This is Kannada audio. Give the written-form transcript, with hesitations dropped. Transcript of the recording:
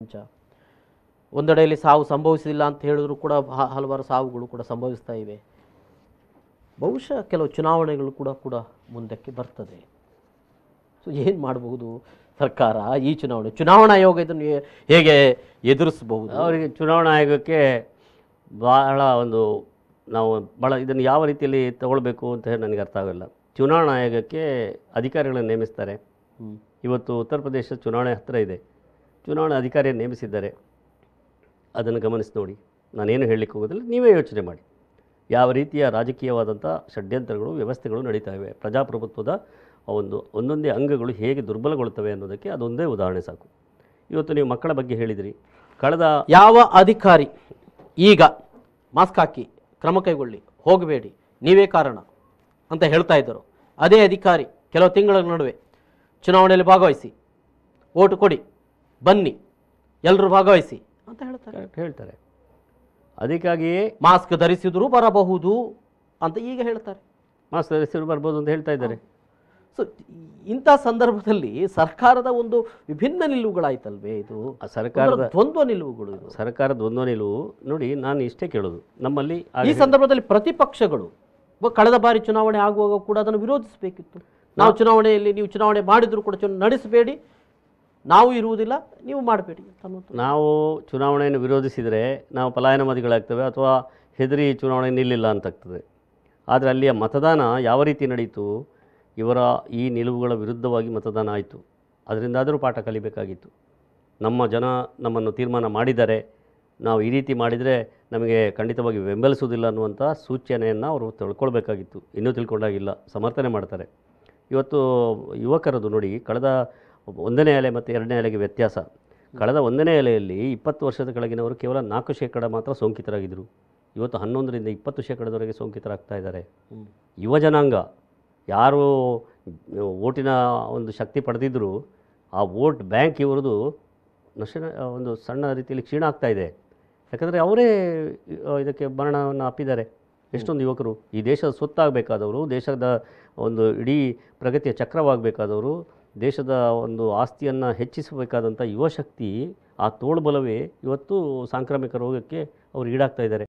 ಪ್ರಪಂಚ. ಒಂದೆಡೆಯಲ್ಲಿ ಸಾವು ಸಂಭವಿಸಿಲ್ಲ ಅಂತ ಹೇಳಿದ್ರು ಕೂಡ ಹಲವಾರು ಸಾವುಗಳು ಕೂಡ ಸಂಭವಿಸ್ತಾ ಇವೆ. ಬಹುಶಃ ಕೆಲವು ಚುನಾವಣೆಗಳು ಕೂಡ ಮುಂದಕ್ಕೆ ಬರ್ತದೆ. ಸೊ ಏನು ಮಾಡಬಹುದು ಸರ್ಕಾರ ಈ ಚುನಾವಣಾ ಆಯೋಗ ಇದನ್ನು ಹೇಗೆ ಎದುರಿಸಬಹುದು? ಅವರಿಗೆ ಚುನಾವಣಾ ಆಯೋಗಕ್ಕೆ ಭಾಳ ನಾವು ಭಾಳ ಇದನ್ನು ಯಾವ ರೀತಿಯಲ್ಲಿ ತಗೊಳ್ಬೇಕು ಅಂತ ಹೇಳಿ ನನಗೆ ಅರ್ಥ ಆಗೋಲ್ಲ. ಚುನಾವಣಾ ಆಯೋಗಕ್ಕೆ ಅಧಿಕಾರಿಗಳನ್ನು ನೇಮಿಸ್ತಾರೆ. ಇವತ್ತು ಉತ್ತರ ಪ್ರದೇಶ ಚುನಾವಣೆ ಹತ್ತಿರ ಇದೆ. ಚುನಾವಣಾ ಅಧಿಕಾರಿಯನ್ನು ನೇಮಿಸಿದ್ದಾರೆ. ಅದನ್ನು ಗಮನಿಸಿ ನೋಡಿ. ನಾನೇನು ಹೇಳಲಿಕ್ಕೆ ಹೋಗೋದಿಲ್ಲ, ನೀವೇ ಯೋಚನೆ ಮಾಡಿ. ಯಾವ ರೀತಿಯ ರಾಜಕೀಯವಾದಂಥ ಷಡ್ಯಂತ್ರಗಳು ವ್ಯವಸ್ಥೆಗಳು ನಡೀತಾ ಇವೆ, ಪ್ರಜಾಪ್ರಭುತ್ವದ ಒಂದೊಂದೇ ಅಂಗಗಳು ಹೇಗೆ ದುರ್ಬಲಗೊಳ್ತವೆ ಅನ್ನೋದಕ್ಕೆ ಅದೊಂದೇ ಉದಾಹರಣೆ ಸಾಕು. ಇವತ್ತು ನೀವು ಮಕ್ಕಳ ಬಗ್ಗೆ ಹೇಳಿದಿರಿ. ಕಳೆದ ಯಾವ ಅಧಿಕಾರಿ ಈಗ ಮಾಸ್ಕ್ ಹಾಕಿ ಕ್ರಮ ಕೈಗೊಳ್ಳಿ, ಹೋಗಬೇಡಿ, ನೀವೇ ಕಾರಣ ಅಂತ ಹೇಳ್ತಾ ಇದ್ದರು, ಅದೇ ಅಧಿಕಾರಿ ಕೆಲವು ತಿಂಗಳ ನಡುವೆ ಚುನಾವಣೆಯಲ್ಲಿ ಭಾಗವಹಿಸಿ, ಓಟು ಕೊಡಿ, ಬನ್ನಿ, ಎಲ್ಲರೂ ಭಾಗವಹಿಸಿ ಅಂತ ಹೇಳ್ತಾರೆ. ಅದಕ್ಕಾಗಿಯೇ ಮಾಸ್ಕ್ ಧರಿಸಿದರೂ ಬರಬಹುದು ಅಂತ ಈಗ ಹೇಳ್ತಾರೆ. ಮಾಸ್ಕ್ ಧರಿಸಿದ್ರು ಬರ್ಬೋದು ಅಂತ ಹೇಳ್ತಾ ಇದ್ದಾರೆ. ಸೊ ಇಂಥ ಸಂದರ್ಭದಲ್ಲಿ ಸರ್ಕಾರದ ಒಂದು ವಿಭಿನ್ನ ನಿಲುವುಗಳಾಯ್ತಲ್ವೇ? ಇದು ಸರ್ಕಾರದ ದ್ವಂದ್ವ ನಿಲುವುಗಳು. ಇದು ಸರ್ಕಾರದ ದ್ವಂದ್ವ ನಿಲುವು. ನೋಡಿ, ನಾನು ಇಷ್ಟೇ ಕೇಳೋದು, ನಮ್ಮಲ್ಲಿ ಈ ಸಂದರ್ಭದಲ್ಲಿ ಪ್ರತಿಪಕ್ಷಗಳು ಕಳೆದ ಬಾರಿ ಚುನಾವಣೆ ಆಗುವಾಗ ಕೂಡ ಅದನ್ನು ವಿರೋಧಿಸಬೇಕಿತ್ತು. ನೀವು ಚುನಾವಣೆ ಮಾಡಿದ್ರು ಕೂಡ ನಡೆಸಬೇಡಿ, ನಾವು ಇರುವುದಿಲ್ಲ, ನೀವು ಮಾಡಬೇಡಿ ಅನ್ನೋದು. ನಾವು ಚುನಾವಣೆಯನ್ನು ವಿರೋಧಿಸಿದರೆ ನಾವು ಪಲಾಯನವಾದಿಗಳಾಗ್ತೇವೆ ಅಥವಾ ಹೆದರಿ ಚುನಾವಣೆ ನಿಲ್ಲಿಲ್ಲ ಅಂತಾಗ್ತದೆ. ಆದರೆ ಅಲ್ಲಿಯ ಮತದಾನ ಯಾವ ರೀತಿ ನಡೀತು? ಇವರ ಈ ನಿಲುವುಗಳ ವಿರುದ್ಧವಾಗಿ ಮತದಾನ ಆಯಿತು. ಅದರಿಂದಾದರೂ ಪಾಠ ಕಲಿಬೇಕಾಗಿತ್ತು. ನಮ್ಮ ಜನ ನಮ್ಮನ್ನು ತೀರ್ಮಾನ ಮಾಡಿದ್ದಾರೆ, ನಾವು ಈ ರೀತಿ ಮಾಡಿದರೆ ನಮಗೆ ಖಂಡಿತವಾಗಿ ಬೆಂಬಲಿಸುವುದಿಲ್ಲ ಅನ್ನುವಂಥ ಸೂಚನೆಯನ್ನು ಅವರು ತಿಳ್ಕೊಳ್ಬೇಕಾಗಿತ್ತು. ಇನ್ನೂ ತಿಳ್ಕೊಂಡಾಗಿಲ್ಲ, ಸಮರ್ಥನೆ ಮಾಡ್ತಾರೆ. ಇವತ್ತು ಯುವಕರದು ನೋಡಿ, ಕಳೆದ 1ನೇ ಅಲೆ ಮತ್ತು 2ನೇ ಅಲೆಗೆ ವ್ಯತ್ಯಾಸ. ಕಳೆದ 1ನೇ ಅಲೆಯಲ್ಲಿ 20 ವರ್ಷದ ಕೆಳಗಿನವರು ಕೇವಲ 4% ಮಾತ್ರ ಸೋಂಕಿತರಾಗಿದ್ದರು. ಇವತ್ತು 11ರಿಂದ 20%ವರೆಗೆ ಸೋಂಕಿತರಾಗ್ತಾ ಇದ್ದಾರೆ. ಯುವ ಜನಾಂಗ ಯಾರು ಓಟಿನ ಒಂದು ಶಕ್ತಿ ಪಡೆದಿದ್ದರೂ ಆ ವೋಟ್ ಬ್ಯಾಂಕ್ ಇವರದು ಸಣ್ಣ ರೀತಿಯಲ್ಲಿ ಕ್ಷೀಣ ಆಗ್ತಾ ಇದೆ. ಯಾಕಂದರೆ ಅವರೇ ಇದಕ್ಕೆ ಮರಣವನ್ನು ಅಪ್ಪಿದ್ದಾರೆ. ಎಷ್ಟೊಂದು ಯುವಕರು ಈ ದೇಶದ ಸ್ವತ್ತಾಗಬೇಕಾದವರು, ದೇಶದ ಇಡೀ ಪ್ರಗತಿಯ ಚಕ್ರವಾಗಬೇಕಾದವರು, ದೇಶದ ಆಸ್ತಿಯನ್ನು ಹೆಚ್ಚಿಸಬೇಕಾದಂಥ ಯುವಶಕ್ತಿ, ಆ ತೋಳ್ಬಲವೇ ಇವತ್ತು ಸಾಂಕ್ರಾಮಿಕ ರೋಗಕ್ಕೆ ಅವರು ಈಡಾಗ್ತಾ ಇದ್ದಾರೆ.